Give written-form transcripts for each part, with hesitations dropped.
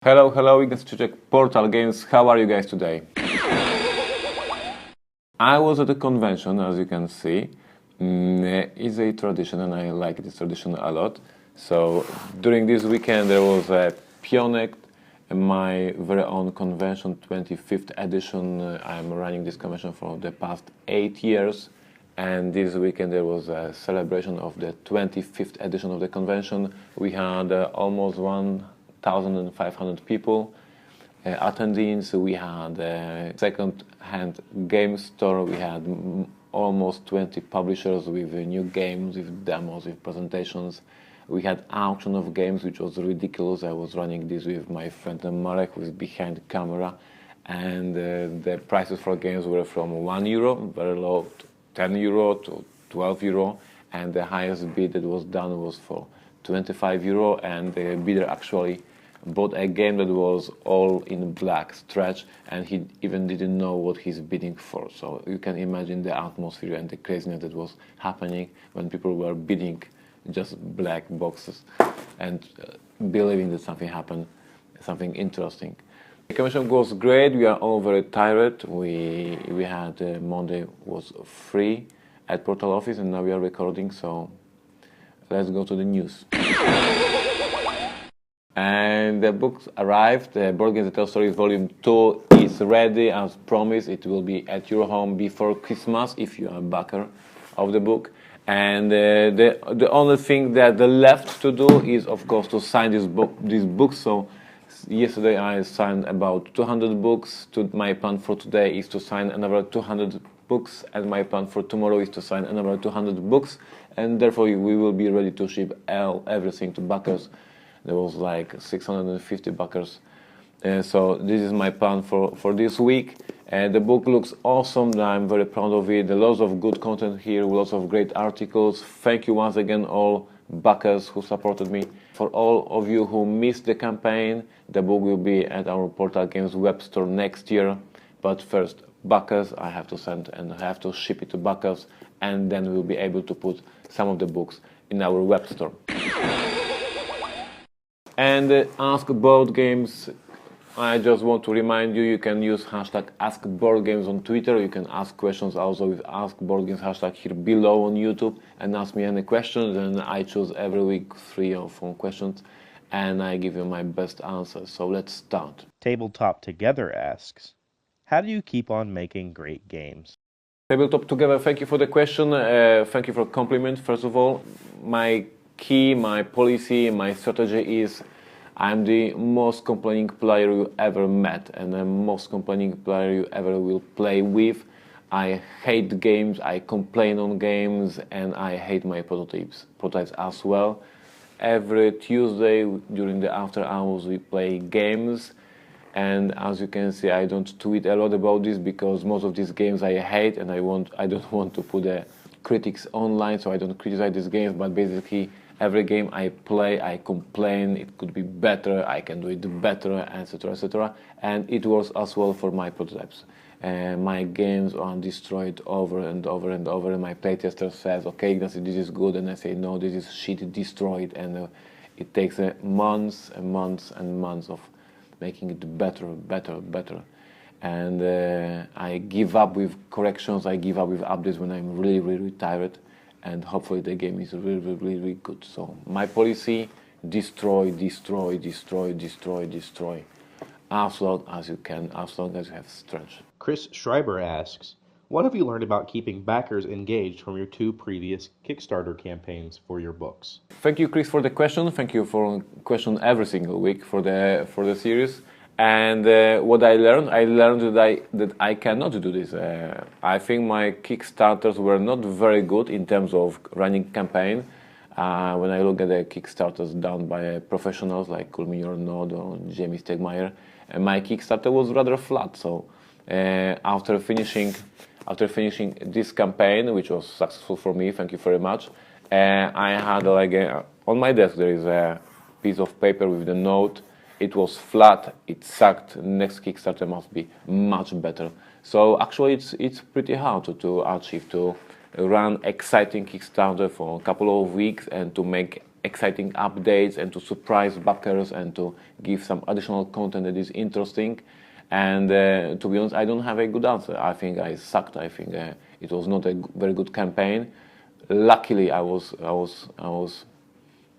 Hello, Ignacy, Portal Games. How are you guys today? I was at a convention, as you can see. It's a tradition and I like this tradition a lot. So during this weekend there was a Pionek, my very own convention, 25th edition. I'm running this convention for the past 8 years. And this weekend there was a celebration of the 25th edition of the convention. We had almost 1,500 people attending. So we had a second-hand game store. We had almost 20 publishers with new games, with demos, with presentations. We had auction of games, which was ridiculous. I was running this with my friend Marek, who is behind the camera. And the prices for games were from €1, very low, to €10 to €12. And the highest bid that was done was for €25. And the bidder actually bought a game that was all in black stretch, and he even didn't know what he's bidding for. So you can imagine the atmosphere and the craziness that was happening when people were bidding just black boxes and believing that something happened, something interesting. The convention was great. We are all very tired. We had Monday was free at Portal office, and now we are recording. So let's go to the news. And the books arrived. Boardgames That Tell Stories Volume 2 is ready as promised. It will be at your home before Christmas if you are a backer of the book. And the only thing that left to do is, of course, to sign these books. So yesterday I signed about 200 books. My plan for today is to sign another 200 books, and my plan for tomorrow is to sign another 200 books. And therefore we will be ready to ship everything to backers. There was like 650 backers. So this is my plan for this week. The book looks awesome. I'm very proud of it. There are lots of good content here, lots of great articles. Thank you once again, all backers who supported me. For all of you who missed the campaign, the book will be at our Portal Games web store next year. But first, backers, I have to send and I have to ship it to backers, and then we'll be able to put some of the books in our web store. And Askboardgames, I just want to remind you, you can use hashtag Askboardgames on Twitter. You can ask questions also with Askboardgames hashtag here below on YouTube and ask me any questions, and I choose every week 3 or 4 questions and I give you my best answers. So let's start. Tabletop Together asks, how do you keep on making great games? Tabletop Together, thank you for the question. Thank you for the compliment. First of all, my key, my policy, my strategy is I'm the most complaining player you ever met and the most complaining player you ever will play with. I hate games, I complain on games, and I hate my prototypes as well. Every Tuesday during the after hours we play games, and as you can see I don't tweet a lot about this because most of these games I hate, and I don't want to put the critics online, so I don't criticize these games, but basically every game I play, I complain, it could be better, I can do it better, etc., etc. And it works as well for my prototypes. My games are destroyed over and over and over, and my playtester says, okay, Ignacy, this is good, and I say, no, this is shit, destroyed, and it takes months and months and months of making it better. And I give up with corrections, I give up with updates when I'm really tired. And hopefully the game is really good. So my policy, destroy as long as you can, as long as you have strength. Chris Schreiber asks, what have you learned about keeping backers engaged from your 2 previous Kickstarter campaigns for your books? Thank you, Chris, for the question. Thank you for question every single week for the series. And what I learned that I cannot do this. I think my Kickstarters were not very good in terms of running campaign. When I look at the Kickstarters done by professionals like Kulmin or Nod or Jamie Stegmaier, my Kickstarter was rather flat. So after finishing this campaign, which was successful for me, thank you very much, I had on my desk there is a piece of paper with the note. It was flat, it sucked. Next Kickstarter must be much better. So actually it's pretty hard to achieve to run exciting Kickstarter for a couple of weeks and to make exciting updates and to surprise backers and to give some additional content that is interesting. And to be honest, I don't have a good answer. I think I sucked. I think it was not a very good campaign. Luckily, I was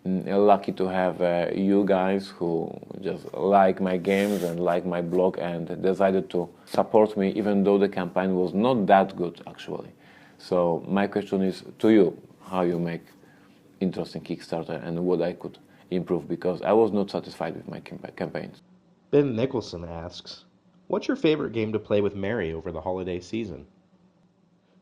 lucky to have you guys who just like my games and like my blog and decided to support me, even though the campaign was not that good actually. So my question is to you: how you make interesting Kickstarter and what I could improve, because I was not satisfied with my campaigns. Ben Nicholson asks, what's your favorite game to play with Mary over the holiday season?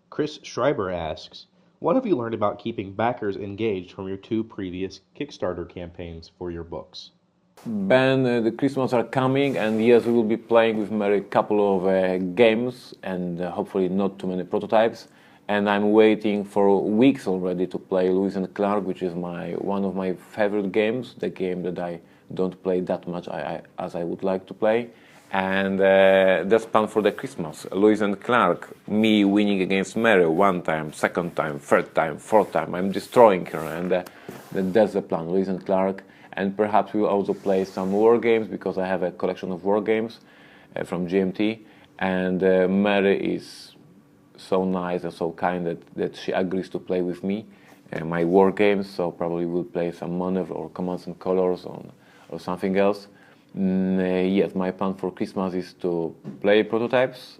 Chris Schreiber asks, what have you learned about keeping backers engaged from your 2 previous Kickstarter campaigns for your books? Ben, the Christmas are coming, and yes, we will be playing with Mary a couple of games and hopefully not too many prototypes. And I'm waiting for weeks already to play Lewis and Clark, which is one of my favorite games, the game that I don't play that much as I would like to play. And that's planned for the Christmas. Lewis and Clark, me winning against Mary one time, second time, third time, fourth time. I'm destroying her, and that's the plan, Lewis and Clark. And perhaps we will also play some war games, because I have a collection of war games from GMT. And Mary is so nice and so kind that she agrees to play with me my war games. So probably we'll play some maneuver or commands and colors or something else. Yes, my plan for Christmas is to play prototypes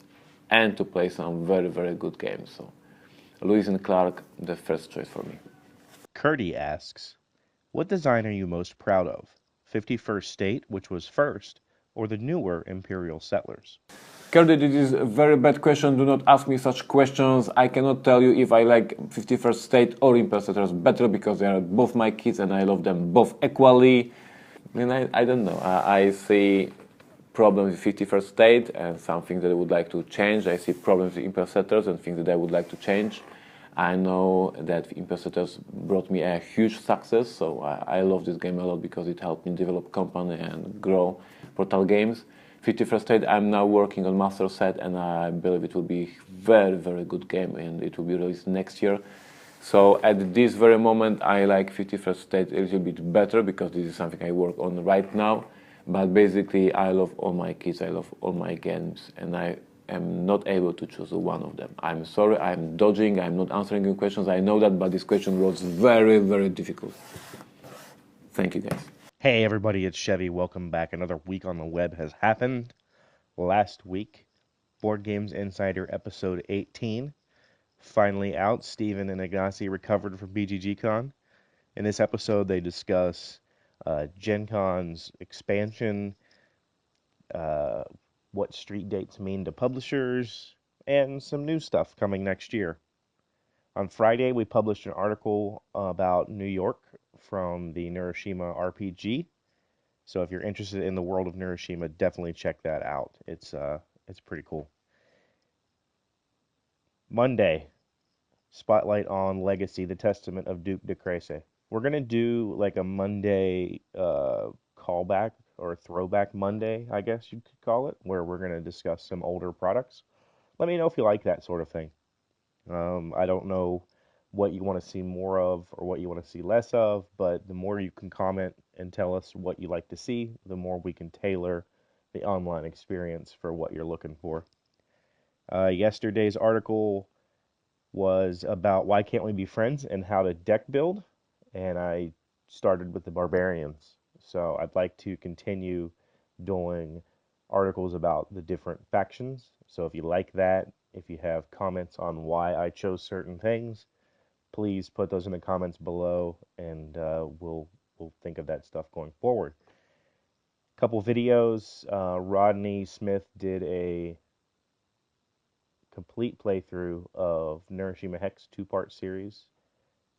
and to play some very, very good games. So Lewis and Clark, the first choice for me. Curdy asks, what design are you most proud of? 51st State, which was first, or the newer Imperial Settlers? Curdy, this is a very bad question. Do not ask me such questions. I cannot tell you if I like 51st State or Imperial Settlers better, because they are both my kids and I love them both equally. And I don't know. I see problems with 51st State and some things that I would like to change. I see problems with Imperial Settlers and things that I would like to change. I know that Imperial Settlers brought me a huge success, so I love this game a lot because it helped me develop company and grow Portal Games. 51st State, I'm now working on master set, and I believe it will be very, very good game, and it will be released next year. So at this very moment, I like 51st State a little bit better, because this is something I work on right now. But basically, I love all my kids, I love all my games, and I am not able to choose one of them. I'm sorry, I'm dodging, I'm not answering your questions, I know that, but this question was very, very difficult. Thank you, guys. Hey everybody, it's Chevy. Welcome back. Another week on the web has happened. Last week, Board Games Insider episode 18. Finally out, Steven and Ignacy recovered from BGG-Con. In this episode, they discuss Gen Con's expansion, what street dates mean to publishers, and some new stuff coming next year. On Friday, we published an article about New York from the Neuroshima RPG. So if you're interested in the world of Neuroshima, definitely check that out. It's pretty cool. Monday, spotlight on Legacy, the Testament of Duke de Crece. We're gonna do like a Monday callback or throwback Monday, I guess you could call it, where we're gonna discuss some older products. Let me know if you like that sort of thing. I don't know what you want to see more of or what you want to see less of, but the more you can comment and tell us what you like to see, the more we can tailor the online experience for what you're looking for. Yesterday's article was about why can't we be friends and how to deck build, and I started with the barbarians. So I'd like to continue doing articles about the different factions. So if you like that, if you have comments on why I chose certain things, please put those in the comments below, and we'll think of that stuff going forward. Couple videos. Rodney Smith did a complete playthrough of Neuroshima Hex 2-part series.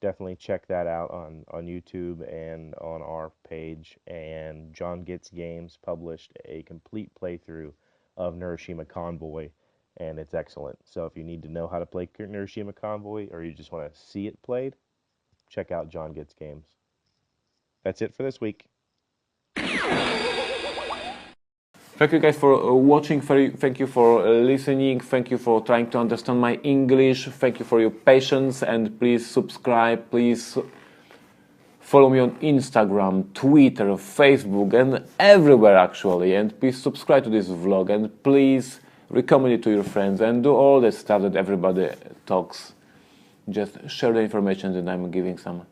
Definitely check that out on YouTube and on our page. And John Gets Games published a complete playthrough of Neuroshima Convoy, and it's excellent. So if you need to know how to play Neuroshima Convoy, or you just want to see it played, check out John Gets Games. That's it for this week. Thank you guys for watching, thank you for listening, thank you for trying to understand my English, thank you for your patience, and please subscribe, please Follow me on Instagram, Twitter, Facebook, and everywhere actually. And please subscribe to this vlog, and please recommend it to your friends, and do all the stuff that everybody talks. Just share the information that I'm giving some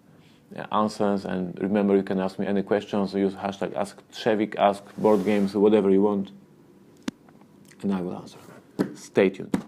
answers. And remember, you can ask me any questions. Use hashtag AskShevik, Ask Board Games, whatever you want, and I will answer. Stay tuned.